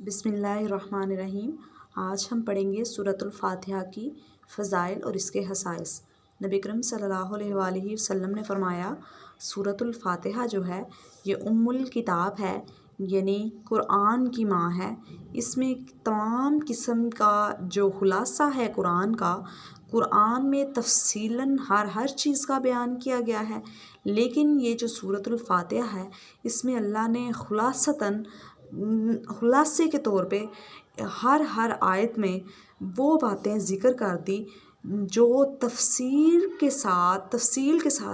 بسم اللہ الرحمن الرحیم۔ آج ہم پڑھیں گے سورۃ الفاتحہ کی فضائل اور اس کے خصائص۔ نبی کریم صلی اللہ علیہ وآلہ وسلم نے فرمایا سورۃ الفاتحہ جو ہے یہ الکتاب ہے، یعنی قرآن کی ماں ہے۔ اس میں تمام قسم کا جو خلاصہ ہے قرآن میں تفصیلاً ہر چیز کا بیان کیا گیا ہے، لیکن یہ جو سورۃ الفاتحہ ہے اس میں اللہ نے خلاصے کے طور پہ ہر آیت میں وہ باتیں ذکر کر دی جو تفصیل کے ساتھ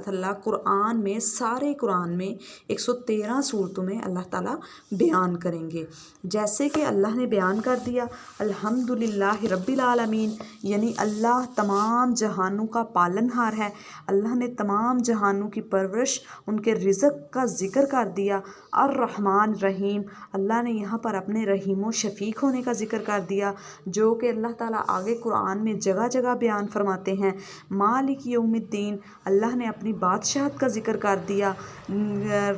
اللہ سارے قرآن میں 113 صورتوں میں اللہ تعالیٰ بیان کریں گے۔ جیسے کہ اللہ نے بیان کر دیا الحمدللہ رب العالمین، یعنی اللہ تمام جہانوں کا پالن ہار ہے، اللہ نے تمام جہانوں کی پرورش، ان کے رزق کا ذکر کر دیا۔ الرحمن رحیم، اللہ نے یہاں پر اپنے رحیم و شفیق ہونے کا ذکر کر دیا، جو کہ اللہ تعالیٰ آگے قرآن میں جگہ جگہ بیان فرماتے ہیں۔ مالک یوم الدین، اللہ نے اپنی بادشاہت کا ذکر کر دیا،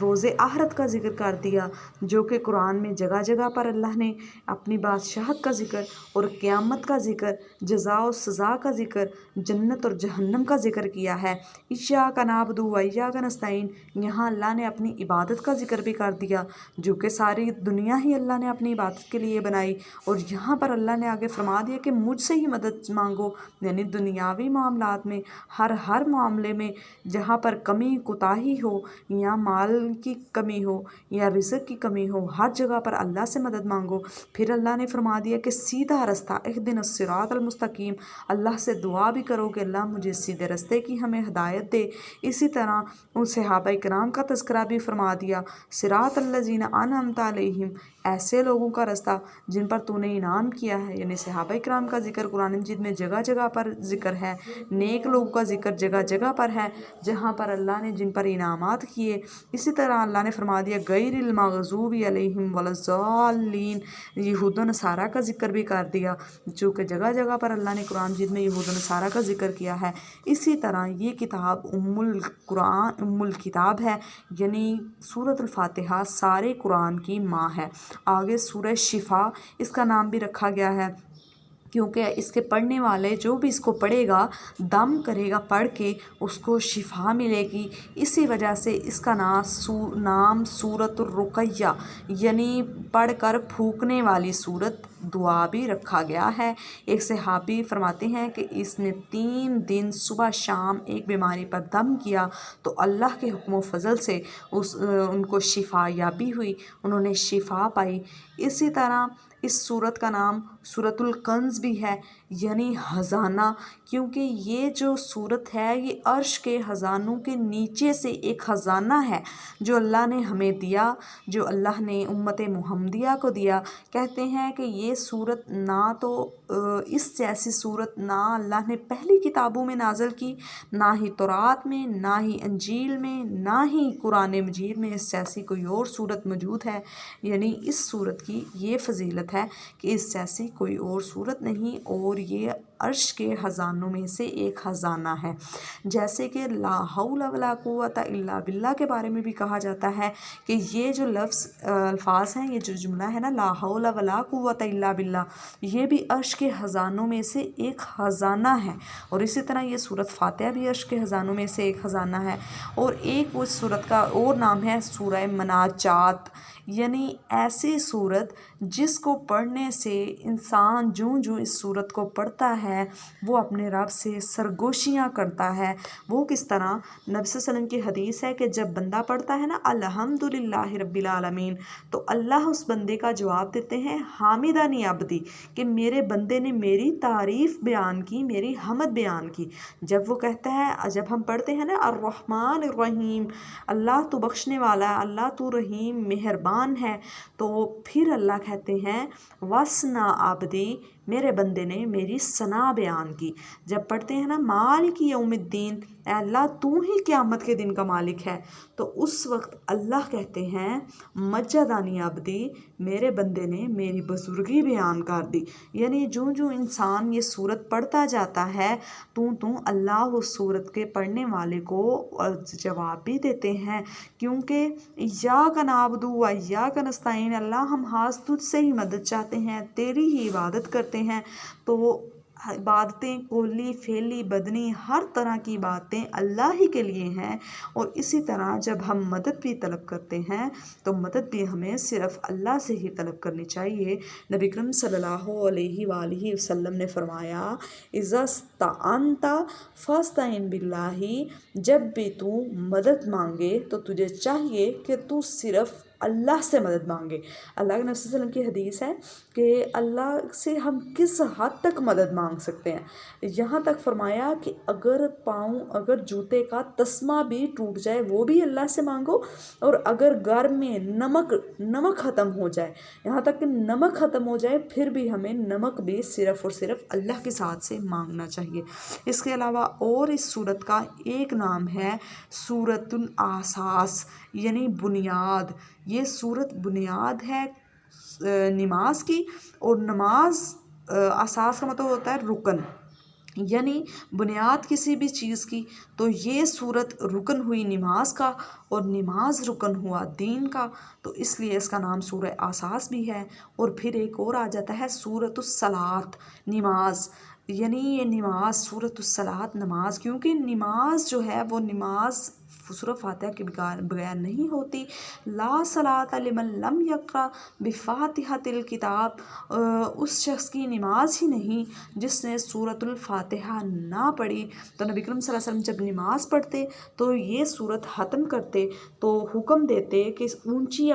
روز آخرت کا ذکر کر دیا، جو کہ قرآن میں جگہ جگہ پر اللہ نے اپنی بادشاہت کا ذکر اور قیامت کا ذکر، جزا و سزا کا ذکر، جنت اور جہنم کا ذکر کیا ہے۔ ایاک نعبد و ایاک نستعین، یہاں اللہ نے اپنی عبادت کا ذکر بھی کر دیا، جو کہ ساری دنیا ہی اللہ نے اپنی عبادت کے لیے بنائی، اور یہاں پر اللہ نے آگے فرما دیا کہ مجھ سے ہی مدد مانگو، یعنی دنیاوی معاملات میں ہر معاملے میں جہاں پر کمی کوتاہی ہو یا مال کی کمی ہو یا رزق کی کمی ہو، ہر جگہ پر اللہ سے مدد مانگو۔ پھر اللہ نے فرما دیا کہ سیدھا رستہ اہدنا الصراط المستقیم، اللہ سے دعا بھی کرو کہ اللہ مجھے سیدھے رستے کی ہمیں ہدایت دے۔ اسی طرح ان صحابہ کرام کا تذکرہ بھی فرما دیا، صراط الذین انعمت علیہم، ایسے لوگوں کا رستہ جن پر تو نے انعام کیا ہے، یعنی صحابہ کرام کا ذکر قرآن مجید میں جگہ جگہ پر ذکر ہے، نیک لوگوں کا ذکر جگہ جگہ پر ہے جہاں پر اللہ نے جن پر انعامات کیے۔ اسی طرح اللہ نے فرما دیا غیر المغضوب علیہم ولا الضالین، یہود و نصارہ کا ذکر بھی کر دیا، جو کہ جگہ جگہ پر اللہ نے قرآن مجید میں یہود و نصارہ کا ذکر کیا ہے۔ اسی طرح یہ کتاب الکتاب ہے، یعنی سورۃ الفاتحہ سارے قرآن کی ماں ہے۔ آگے سورہ شفا اس کا نام بھی رکھا گیا ہے، کیونکہ اس کے پڑھنے والے جو بھی اس کو پڑھے گا، دم کرے گا پڑھ کے، اس کو شفا ملے گی۔ اسی وجہ سے اس کا نام سورۃ الرقیہ، یعنی پڑھ کر پھونکنے والی سورت دعا بھی رکھا گیا ہے۔ ایک صحابی فرماتے ہیں کہ اس نے 3 دن صبح شام ایک بیماری پر دم کیا تو اللہ کے حکم و فضل سے ان کو شفا یابی ہوئی، انہوں نے شفا پائی۔ اسی طرح اس سورت کا نام سورۃ الکنز بھی ہے، یعنی خزانہ، کیونکہ یہ جو سورت ہے یہ عرش کے خزانوں کے نیچے سے ایک خزانہ ہے جو اللہ نے ہمیں دیا، جو اللہ نے امت محمدیہ کو دیا۔ کہتے ہیں کہ یہ سورت نہ تو اس جیسی سورت نہ اللہ نے پہلی کتابوں میں نازل کی، نہ ہی تورات میں، نہ ہی انجیل میں، نہ ہی قرآن مجید میں اس جیسی کوئی اور سورت موجود ہے، یعنی اس سورت کی یہ فضیلت ہے کہ اس جیسی کوئی اور سورت نہیں، اور یہ عرش کے خزانوں میں سے ایک خزانہ ہے۔ جیسے کہ لا حول ولا قوت الا باللہ کے بارے میں بھی کہا جاتا ہے کہ یہ جو الفاظ ہیں، یہ جو جملہ ہے نا، لا حول ولا قوت الا باللہ، یہ بھی عرش کے خزانوں میں سے ایک خزانہ ہے، اور اسی طرح یہ سورۃ فاتحہ بھی عرش کے خزانوں میں سے ایک خزانہ ہے۔ اور ایک اس سورت کا اور نام ہے سورہ مناجات، یعنی ایسی سورت جس کو پڑھنے سے انسان جوں اس سورت کو پڑھتا ہے وہ اپنے رب سے سرگوشیاں کرتا ہے۔ وہ کس طرح؟ نبی صلی اللہ علیہ وسلم کی حدیث ہے کہ جب بندہ پڑھتا ہے نا الحمدللہ رب العالمین، تو اللہ اس بندے کا جواب دیتے ہیں حامدنی عبدی، کہ میرے بندے نے میری تعریف بیان کی، میری حمد بیان کی۔ جب وہ کہتا ہے، جب ہم پڑھتے ہیں نا الرحمن الرحیم، اللہ تو بخشنے والا ہے، اللہ تو رحیم مہربان ہے، تو پھر اللہ کہتے ہیں واسنا عبدی، میرے بندے نے میری ثنا بیان کی۔ جب پڑھتے ہیں نا مالک یوم الدین، اے اللہ تو ہی قیامت کے دن کا مالک ہے، تو اس وقت اللہ کہتے ہیں مجدانی عبدی، میرے بندے نے میری بزرگی بیان کر دی۔ یعنی جو انسان یہ صورت پڑھتا جاتا ہے تو اللہ اس صورت کے پڑھنے والے کو جواب بھی دیتے ہیں، کیونکہ ایاک نعبد و ایاک نستعین، اللہ ہم خاص تجھ سے ہی مدد چاہتے ہیں، تیری ہی عبادت کرتے ہیں۔ تو عبادتیں قولی فعلی بدنی ہر طرح کی باتیں اللہ ہی کے لیے ہیں، اور اسی طرح جب ہم مدد بھی طلب کرتے ہیں تو مدد بھی ہمیں صرف اللہ سے ہی طلب کرنی چاہیے۔ نبی کریم صلی اللہ علیہ وآلہ وسلم نے فرمایا اذا استعنت فاستعن باللہ، جب بھی تو مدد مانگے تو تجھے چاہیے کہ تو صرف اللہ سے مدد مانگے۔ اللہ کے نبی صلی اللہ علیہ وسلم کی حدیث ہے کہ اللہ سے ہم کس حد تک مدد مانگ سکتے ہیں، یہاں تک فرمایا کہ اگر جوتے کا تسمہ بھی ٹوٹ جائے وہ بھی اللہ سے مانگو، اور اگر گھر میں نمک ختم ہو جائے، یہاں تک کہ نمک ختم ہو جائے پھر بھی ہمیں نمک بھی صرف اور صرف اللہ کے ساتھ سے مانگنا چاہیے۔ اس کے علاوہ اور اس سورت کا ایک نام ہے سورۃ الاساس، یعنی بنیاد۔ یہ سورت بنیاد ہے نماز کی، اور نماز اساس کا مطلب ہوتا ہے رکن، یعنی بنیاد کسی بھی چیز کی، تو یہ سورت رکن ہوئی نماز کا، اور نماز رکن ہوا دین کا، تو اس لیے اس کا نام سورہ اساس بھی ہے۔ اور پھر ایک اور آ جاتا ہے سورۃ الصلاۃ، نماز، یعنی یہ نماز سورۃ الصلاۃ نماز، کیونکہ نماز جو ہے وہ نماز سورہ فاتحہ کے بغیر نہیں ہوتی۔ لا صلاۃ لمن لم یقرأ بفاتحۃ الکتاب، اس شخص کی نماز ہی نہیں جس نے سورۃ الفاتحہ نہ پڑھی۔ تو نبی کریم صلی اللہ علیہ وسلم جب نماز پڑھتے تو یہ سورت ختم کرتے تو حکم دیتے کہ اونچی